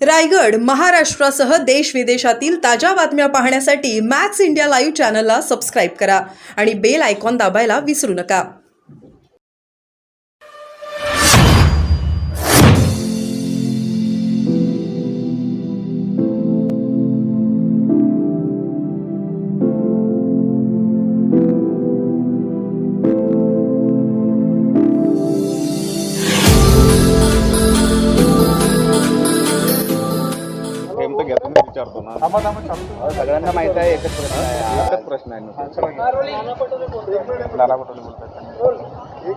रायगड महाराष्ट्रासह देश विदेशातील ताज्या बातम्या पाहण्यासाठी मॅक्स इंडिया लाईव्ह चॅनलला सबस्क्राईब करा आणि बेल आयकॉन दाबायला विसरू नका। फेम तर घेतो मी विचारतो ना सगळ्यांना माहित आहे एकच प्रश्न आहे एकच प्रश्न आहे नाना पटोले बोलतात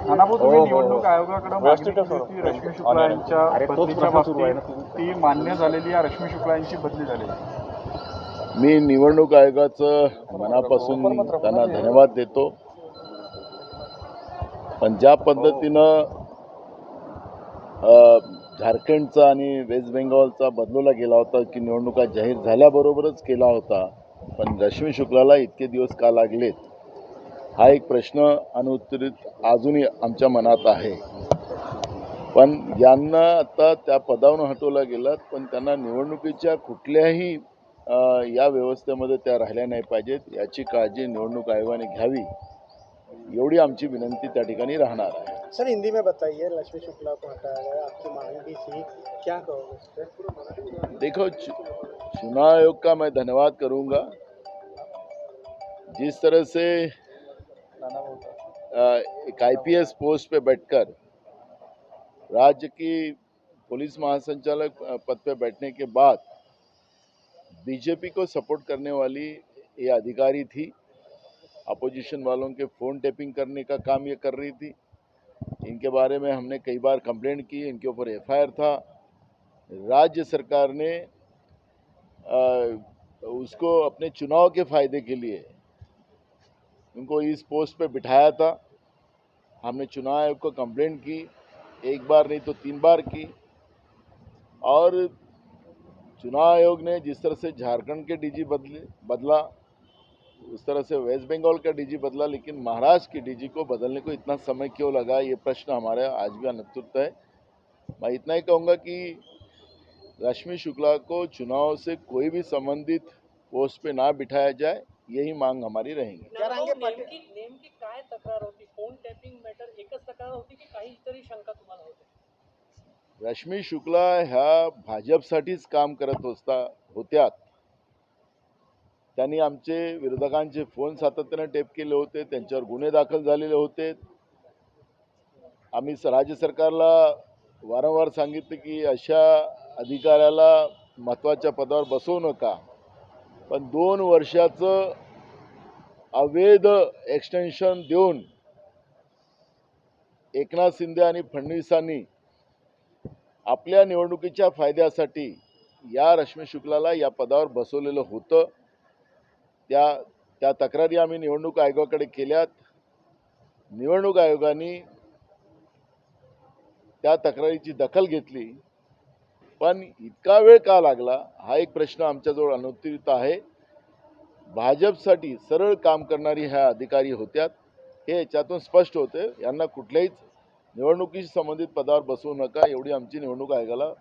नाना भाऊ, तुम्ही हो, हो. निवडणूक आयोगाकडे मागणी केली होती रश्मी शुक्ला यांच्या अरे, तोच बदलीच्या प्रश्न सुरू आहे ना. बाबतीत ती मान्य झालेली आहे। रश्मी शुक्ला यांची बदली झालेली आहे। मी निवडणूक आयोगाचं मनापासून त्यांना धन्यवाद देतो। पण ज्या पद्धतीनं झारखंडचा आणि वेस्ट बेंगॉलचा बदलवला गेला होता की निवडणुका जाहीर झाल्याबरोबरच केला होता, पण रश्मी शुक्लाला इतके दिवस का लागलेत हा एक प्रश्न अनुत्तरित अजूनही आमच्या मनात आहे। पण यांना आता त्या पदावरून हटवलं गेलं, पण त्यांना निवडणुकीच्या कुठल्याही या व्यवस्थेमध्ये त्या राहिल्या नाही पाहिजेत याची काळजी निवडणूक आयोगाने घ्यावी, एवड़ी आमची विनंती त्या ठिकाणी राहणार आहे। सर, हिंदी में बताइए, रश्मी शुक्ला को हटाया गया, आपकी मांग भी थी, क्या कहोगे? देखो, चुनाव आयोग का मैं धन्यवाद करूंगा। जिस तरह से एक आईपीएस पोस्ट पे बैठकर राज्य की पुलिस महासंचालक पद पे बैठने के बाद बीजेपी को सपोर्ट करने वाली ये अधिकारी थी, अपोजिशन वालों के फ़ोन टैपिंग करने का काम ये कर रही थी। इनके बारे में हमने कई बार कंप्लेंट की, इनके ऊपर एफआईआर था। राज्य सरकार ने उसको अपने चुनाव के फ़ायदे के लिए उनको इस पोस्ट पे बिठाया था। हमने चुनाव आयोग को कंप्लेंट की, एक बार नहीं तो 3 बार की, और चुनाव आयोग ने जिस तरह से झारखंड के डीजी बदला उस तरह से वेस्ट बंगाल का डीजी बदला, लेकिन महाराष्ट्र की डीजी को बदलने को इतना समय क्यों लगा, ये प्रश्न हमारे आज भी अनुत्तरित है। मैं इतना ही कहूँगा कि रश्मि शुक्ला को चुनाव से कोई भी संबंधित पोस्ट पे ना बिठाया जाए, यही मांग हमारी रहेगी। नेमकी काय तक्रार होती? फोन टॅपिंग मॅटर एकच तक्रार होती की काहीतरी शंका तुम्हाला होत्या? रश्मि शुक्ला ह्या भाजपसाठीच काम करत होत्या। त्यांनी आमचे विरोधकांचे फोन सातत्याने टेप केले होते, त्यांच्यावर गुन्हे दाखल झालेले होते। आम्ही राज्य सरकारला वारंवार सांगितले की अशा अधिकाऱ्याला महत्त्वाच्या पदावर बसवू नका, पण 2 वर्षाचं अवैध एक्सटेन्शन देऊन एकनाथ शिंदे आणि फडणवीसांनी आपल्या निवडणुकीच्या फायद्यासाठी या रश्मी शुक्लाला या पदावर बसवलेलं होतं। त्या तक्रारी आम्ही निवडणूक आयोगाकडे केल्यात। निवडणूक आयोगाने त्या तक्रारीची दखल घेतली, पण इतका वेळ का लागला हा एक प्रश्न आमच्याजवळ अनुत्तरित आहे। भाजपसाठी सरळ काम करणारी ह्या अधिकारी होत्या, हे याच्यातून स्पष्ट होते। यांना कुठल्याही निवडणुकीशी संबंधित पदावर बसवू नका, एवढी आमची निवडणूक आयोगाला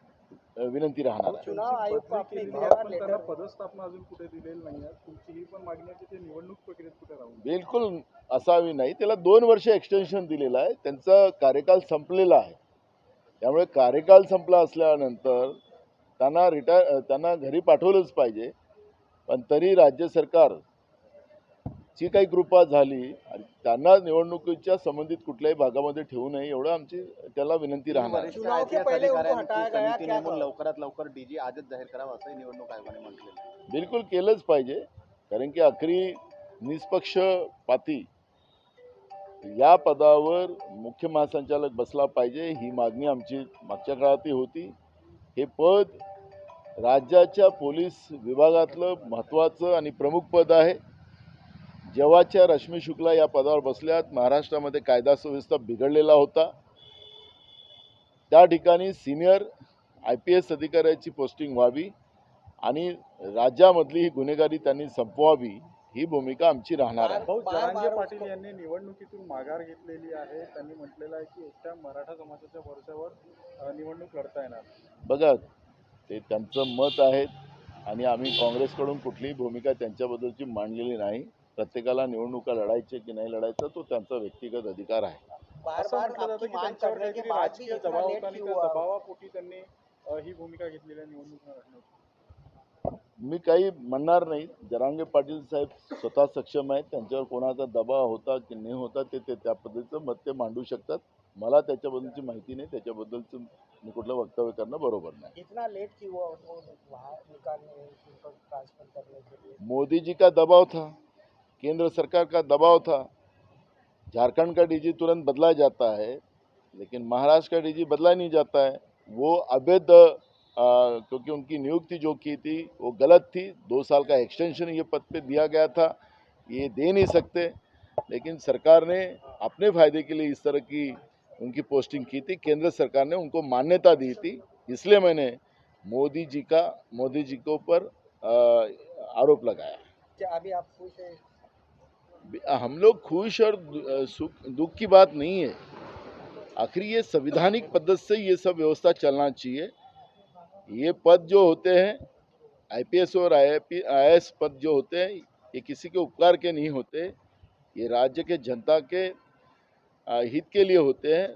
विनंती राहणार आहे। चुनाव आयोग को आपने त्यांना पदस्थापना अजून कुठे दिलेली नाही आहे। तुमची ही पण मागणी आहे की ते निवडणूक प्रक्रियेत कुठे राहू? बिलकुल असावी नाही, त्याला 2 वर्ष एक्सटेन्शन दिलेलं आहे, त्यांचा कार्यकाल संपलेला आहे। त्यामुळे कार्यकाल संपला असल्यानंतर त्यांना घरी पाठवलंच पाहिजे, पण तरी राज्य सरकार ची काही कृपा झाली आणि त्यांना निवडणुकीच्या संबंधित कुठल्याही भागामध्ये ठेवू नये, एवढं आमची त्याला विनंती राहणार आहे। चुनाव के पहले उनको हटाया गया, क्या लवकरात लवकर डीजी आजच जाहीर करावा असं निवडणूक आयोगाने म्हटलेलं। बिलकुल केलंच पाहिजे, कारण की आखरी निष्पक्षपाती या पदावर मुख्य महासंचालक बसला पाहिजे, ही मागणी आमची मागच्या काळातही होती। हे पद राज्याच्या पोलीस विभागातलं महत्त्वाचं आणि प्रमुख पद आहे। जेव्हाच्या रश्मी शुक्ला या पदावर बसल्यात, महाराष्ट्रामध्ये कायदा सुव्यवस्था बिघडलेला होता। त्या ठिकाणी सिनियर आयपीएस अधिकाऱ्याची पोस्टिंग व्हावी आणि राज्यामधली ही गुन्हेगारी त्यांनी संपवावी, ही भूमिका आमची राहणार आहे। भाऊ, जरांगे पाटील यांनी निवडणुकीतून माघार घेतलेली आहे। त्यांनी म्हटलेलं आहे की एकट्या मराठा समाजाच्या भरोश्यावर निवडणूक लढता येणार। बघा, ते त्यांचं मत आहे आणि आम्ही काँग्रेसकडून कुठलीही भूमिका त्यांच्याबद्दलची मांडलेली नाही. प्रत्येकाला निवडणुका लढायचे की नाही लढायचा तो त्यांचा व्यक्तिगत अधिकार आहे. असं म्हटलं जातं की त्यांच्यावर काहीतरी राजकीय दबाव होता आणि त्या दबावापोटी त्यांनी ही भूमिका घेतलेली आहे निवडणूक न लढण्याची. मी काही म्हणणार नाही. जरांगे पाटील साहेब स्वतः सक्षम आहेत. त्यांच्यावर कोणाचा दबाव होता की नाही होता ते त्या पद्धतीचं मत ते मांडू शकतात. मला त्याच्याबद्दलची माहिती नाही. त्याच्याबद्दलचं मी कुठलं वक्तव्य करणं बरोबर नाही. इतना लेट क्यों हुआ उनको वहाँ निकालने उनको ट्रांसफर करने के लिए? मोदी जी का दबाव था, केंद्र सरकार का दबाव था. झारखंड का डीजी तुरंत बदला जाता है, लेकिन महाराष्ट्र का डीजी बदला नहीं जाता है. वो अवैध क्योंकि उनकी नियुक्ति जो की थी वो गलत थी. 2 साल का एक्सटेंशन ये पद पे दिया गया था, ये दे नहीं सकते. लेकिन सरकार ने अपने फायदे के लिए इस तरह की उनकी पोस्टिंग की थी. केंद्र सरकार ने उनको मान्यता दी थी. इसलिए मैंने मोदी जी के ऊपर आरोप लगाया. क्या अभी आप खुश हैं? हम लोग खुश और दुख की बात नहीं है. आखिर ये संविधानिक पद्धति से ये सब व्यवस्था चलना चाहिए. ये पद जो होते हैं आईपीएस और आईएएस पद जो होते हैं ये किसी के उपकार के नहीं होते. ये राज्य के जनता के हित के लिए होते हैं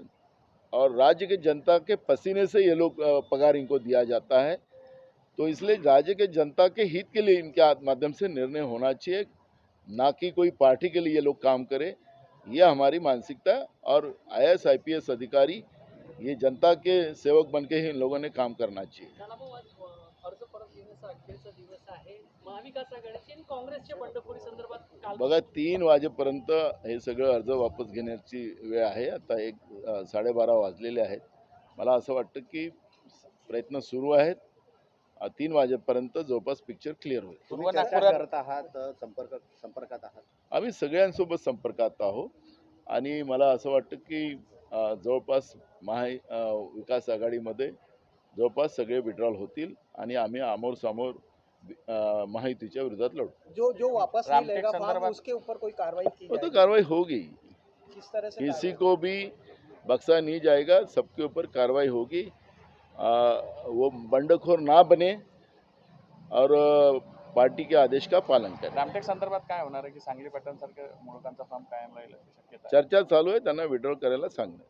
और राज्य के जनता के पसीने से ये लोग पगार इनको दिया जाता है. तो इसलिए राज्य के जनता के हित के लिए इनके माध्यम से निर्णय होना चाहिए, ना कि कोई पार्टी के लिए ये लोग काम करे. ये हमारी मानसिकता है और आईएएस आईपीएस अधिकारी ये जनता के सेवक बन के ही इन लोगों ने काम करना चाहिए. नानाभाऊ, आज अर्ज परत घेण्याचा अखेरचा दिवस आहे. महाविकास आघाडीची आणि काँग्रेसच्या बंडखोरी संदर्भात काल बघा 3 वाजेपर्यंत हे सगळं अर्ज वापस घेण्याची वेळ आहे. आता 12:30 वाजलेले आहेत. मला असं वाटतं की प्रयत्न सुरू आहेत. 3 वाजेपर्यंत जवळपास पिक्चर क्लिअर होईल. तुम्ही चर्चा करत आहात, संपर्कात आहात. आम्ही सगळ्यांसोबत संपर्कात आहोत आणि मला असं वाटतं की जवळपास विकास आघाडीमध्ये जवळपास सगळे विड्रॉल होतील आणि आम्ही आमोर-समोर महायुतीच्या विरोधात लढू. जो वापस नहीं लेगा फॉर्म उसके ऊपर कोई कार्रवाई की वो तो जाएगी? कार्रवाई होगी. किस तरह से किसी को भी बख्शा नहीं जाएगा. सबके ऊपर कार्रवाई होगी. वो बंडखोर ना बने और पार्टी के आदेश का पालन करें. रामटेक संदर्भात काय होणार आहे की सांगली पॅटर्न सारखं मुळकांचा फॉर्म कायम राहील अशी शक्यता आहे? चर्चा चालू आहे. त्यांना विड्रॉल करायला सांगणं.